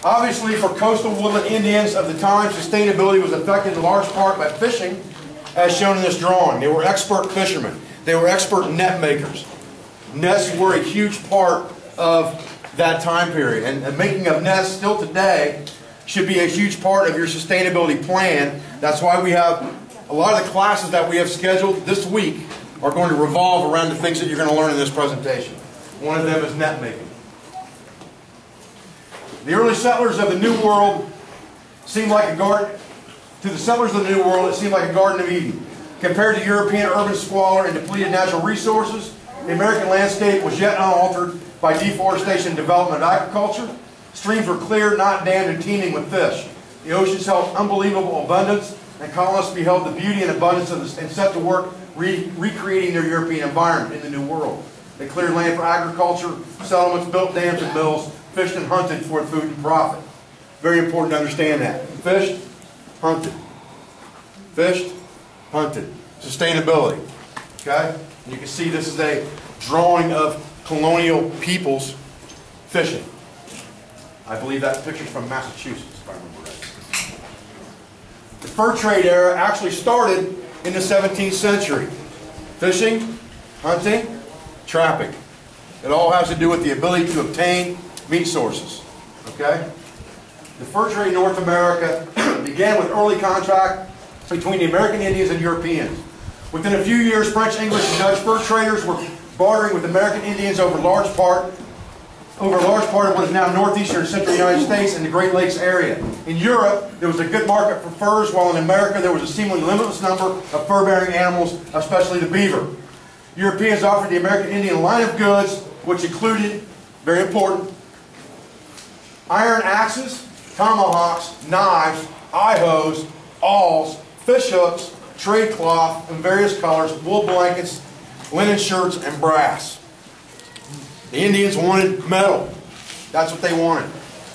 Obviously, for coastal woodland Indians of the time, sustainability was affected in large part by fishing, as shown in this drawing. They were expert fishermen. They were expert net makers. Nets were a huge part of that time period. And making of nets still today should be a huge part of your sustainability plan. That's why we have a lot of the classes that we have scheduled this week are going to revolve around the things that you're going to learn in this presentation. One of them is net making. The early settlers of the New World seemed like a garden. To the settlers of the New World, it seemed like a Garden of Eden. Compared to European urban squalor and depleted natural resources, the American landscape was yet unaltered by deforestation and development of agriculture. Streams were clear, not dammed, and teeming with fish. The oceans held unbelievable abundance, and colonists beheld the beauty and abundance of this and set to work recreating their European environment in the New World. They cleared land for agriculture, settlements, built dams and mills, fished and hunted for food and profit. Very important to understand that. Fished, hunted. Fished, hunted. Sustainability. Okay? And you can see this is a drawing of colonial peoples fishing. I believe that picture's from Massachusetts, if I remember right. The fur trade era actually started in the 17th century. Fishing, hunting, trapping. It all has to do with the ability to obtain meat sources. Okay? The fur trade in North America began with early contact between the American Indians and Europeans. Within a few years, French, English, and Dutch fur traders were bartering with American Indians over a large part of what is now northeastern and central United States and the Great Lakes area. In Europe, there was a good market for furs, while in America there was a seemingly limitless number of fur-bearing animals, especially the beaver. Europeans offered the American Indian a line of goods, which included, very important, iron axes, tomahawks, knives, eye-hose, awls, fish hooks, trade cloth in various colors, wool blankets, linen shirts, and brass. The Indians wanted metal. That's what they wanted.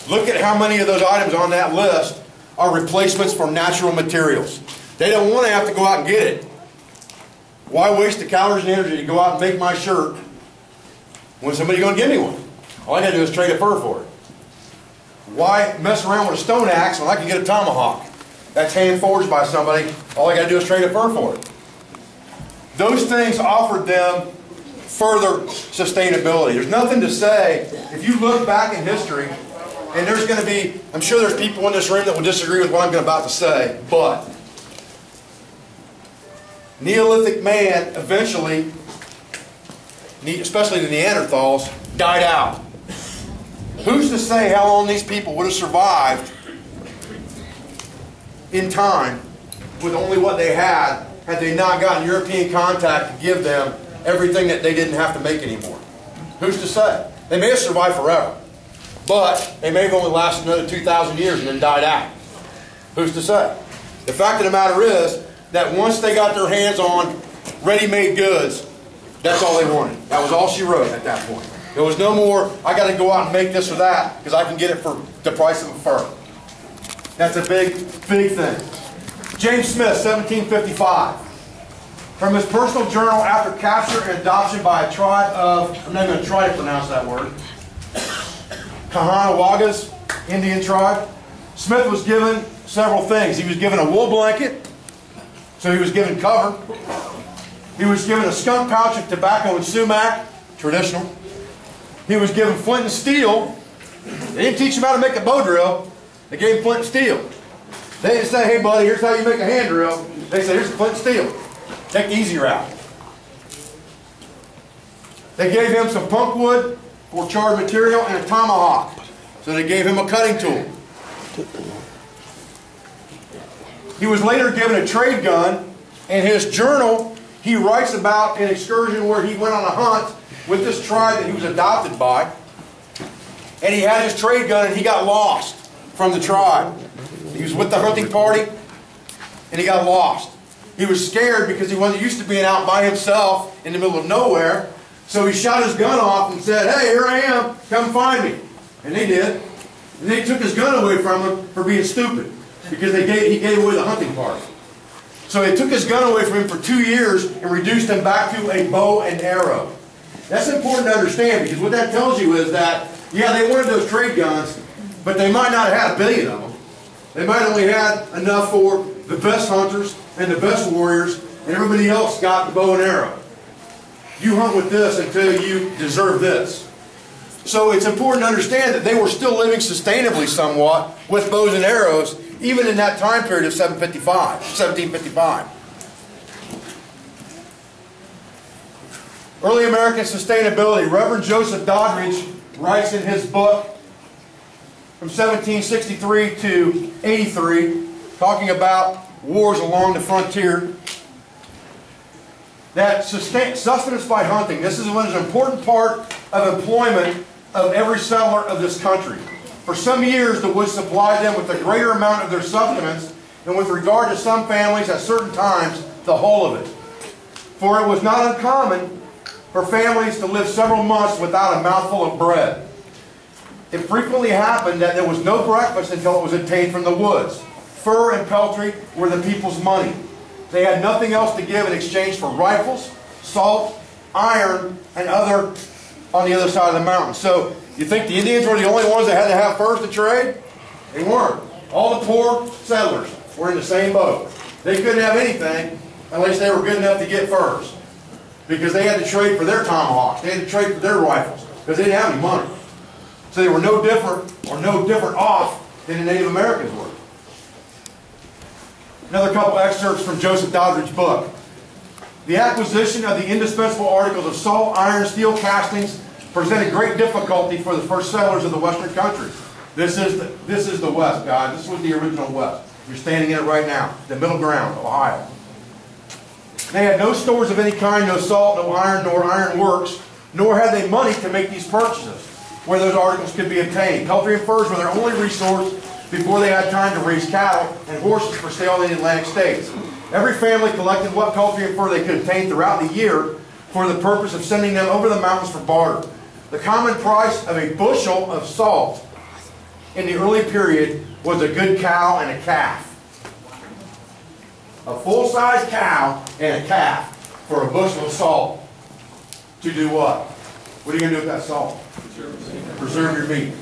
Look at how many of those items on that list are replacements for natural materials. They don't want to have to go out and get it. Why waste the calories and energy to go out and make my shirt when somebody's going to give me one? All I got to do is trade a fur for it. Why mess around with a stone axe when I can get a tomahawk that's hand forged by somebody? All I got to do is trade a fur for it. Those things offered them further sustainability. There's nothing to say, if you look back in history, and there's going to be, I'm sure there's people in this room that will disagree with what I'm about to say, but Neolithic man eventually, especially the Neanderthals, died out. Who's to say how long these people would have survived in time with only what they had they not gotten European contact to give them everything that they didn't have to make anymore? Who's to say? They may have survived forever, but they may have only lasted another 2,000 years and then died out. Who's to say? The fact of the matter is that once they got their hands on ready-made goods, that's all they wanted. That was all she wrote at that point. There was no more, I got to go out and make this or that because I can get it for the price of a fur. That's a big, big thing. James Smith, 1755. From his personal journal after capture and adoption by a tribe of, I'm not going to try to pronounce that word, Kahanawagas, Indian tribe, Smith was given several things. He was given a wool blanket, so he was given cover. He was given a skunk pouch of tobacco and sumac, traditional. He was given flint and steel. They didn't teach him how to make a bow drill. They gave him flint and steel. They didn't say, hey buddy, here's how you make a hand drill. They said, here's flint and steel. Take the easy route. They gave him some punk wood for charred material and a tomahawk. So they gave him a cutting tool. He was later given a trade gun. In his journal, he writes about an excursion where he went on a hunt with this tribe that he was adopted by. And he had his trade gun and he got lost from the tribe. He was with the hunting party and he got lost. He was scared because he wasn't used to being out by himself in the middle of nowhere. So he shot his gun off and said, hey, here I am, come find me. And they did. And they took his gun away from him for being stupid because he gave away the hunting party. So they took his gun away from him for 2 years and reduced him back to a bow and arrow. That's important to understand because what that tells you is that, yeah, they wanted those trade guns, But they might not have had 1 billion of them. They might only had enough for the best hunters and the best warriors, and everybody else got the bow and arrow. You hunt with this until you deserve this. So it's important to understand that they were still living sustainably somewhat with bows and arrows, even in that time period of 1755. Early American sustainability. Reverend Joseph Doddridge writes in his book from 1763 to 83, talking about wars along the frontier, that sustenance by hunting, this is an important part of employment of every settler of this country. For some years, the woods supplied them with a greater amount of their sustenance, and with regard to some families, at certain times, the whole of it. For it was not uncommon for families to live several months without a mouthful of bread. It frequently happened that there was no breakfast until it was obtained from the woods. Fur and peltry were the people's money. They had nothing else to give in exchange for rifles, salt, iron, and other on the other side of the mountain. So, you think the Indians were the only ones that had to have furs to trade? They weren't. All the poor settlers were in the same boat. They couldn't have anything unless they were good enough to get furs, because they had to trade for their tomahawks. They had to trade for their rifles, because they didn't have any money. So they were no different off than the Native Americans were. Another couple excerpts from Joseph Doddridge's book. The acquisition of the indispensable articles of salt, iron, steel castings presented great difficulty for the first settlers of the western country. This is the West, guys. This was the original West. You're standing in it right now, the middle ground of Ohio. They had no stores of any kind, no salt, no iron, nor iron works, nor had they money to make these purchases where those articles could be obtained. Peltry and furs were their only resource before they had time to raise cattle and horses for sale in the Atlantic states. Every family collected what peltry and fur they could obtain throughout the year for the purpose of sending them over the mountains for barter. The common price of a bushel of salt in the early period was a good cow and a calf. A full-size cow and a calf for a bushel of salt. To do what? What are you going to do with that salt? Preserve your meat.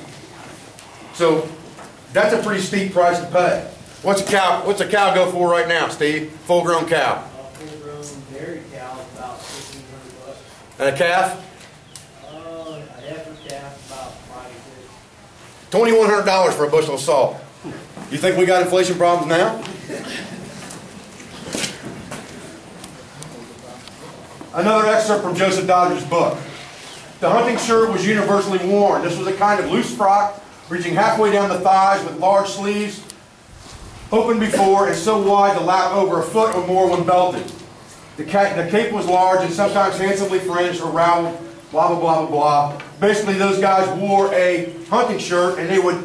So that's a pretty steep price to pay. What's a cow go for right now, Steve? Full-grown cow. Full-grown dairy cow is about $1,500. And a calf? A heifer calf about $2,100 for a bushel of salt. You think we got inflation problems now? Another excerpt from Joseph Doddridge's book. The hunting shirt was universally worn. This was a kind of loose frock reaching halfway down the thighs with large sleeves open before and so wide to lap over a foot or more when belted. The cape was large and sometimes handsomely fringed or raveled, blah, blah, blah, blah, blah. Basically, those guys wore a hunting shirt, and they would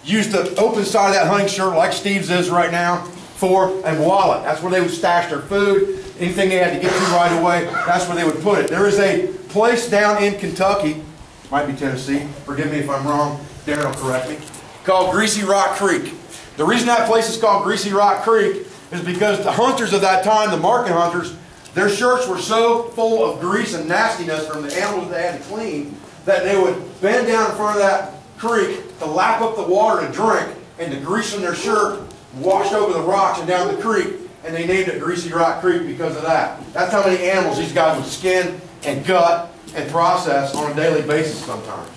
use the open side of that hunting shirt, like Steve's is right now, for a wallet. That's where they would stash their food. Anything they had to get to right away, that's where they would put it. There is a place down in Kentucky, might be Tennessee, forgive me if I'm wrong, Darren will correct me, called Greasy Rock Creek. The reason that place is called Greasy Rock Creek is because the hunters of that time, the market hunters, their shirts were so full of grease and nastiness from the animals they had to clean that they would bend down in front of that creek to lap up the water to drink, and the grease in their shirt washed over the rocks and down the creek, and they named it Greasy Rock Creek because of that. That's how many animals these guys would skin and gut and process on a daily basis sometimes.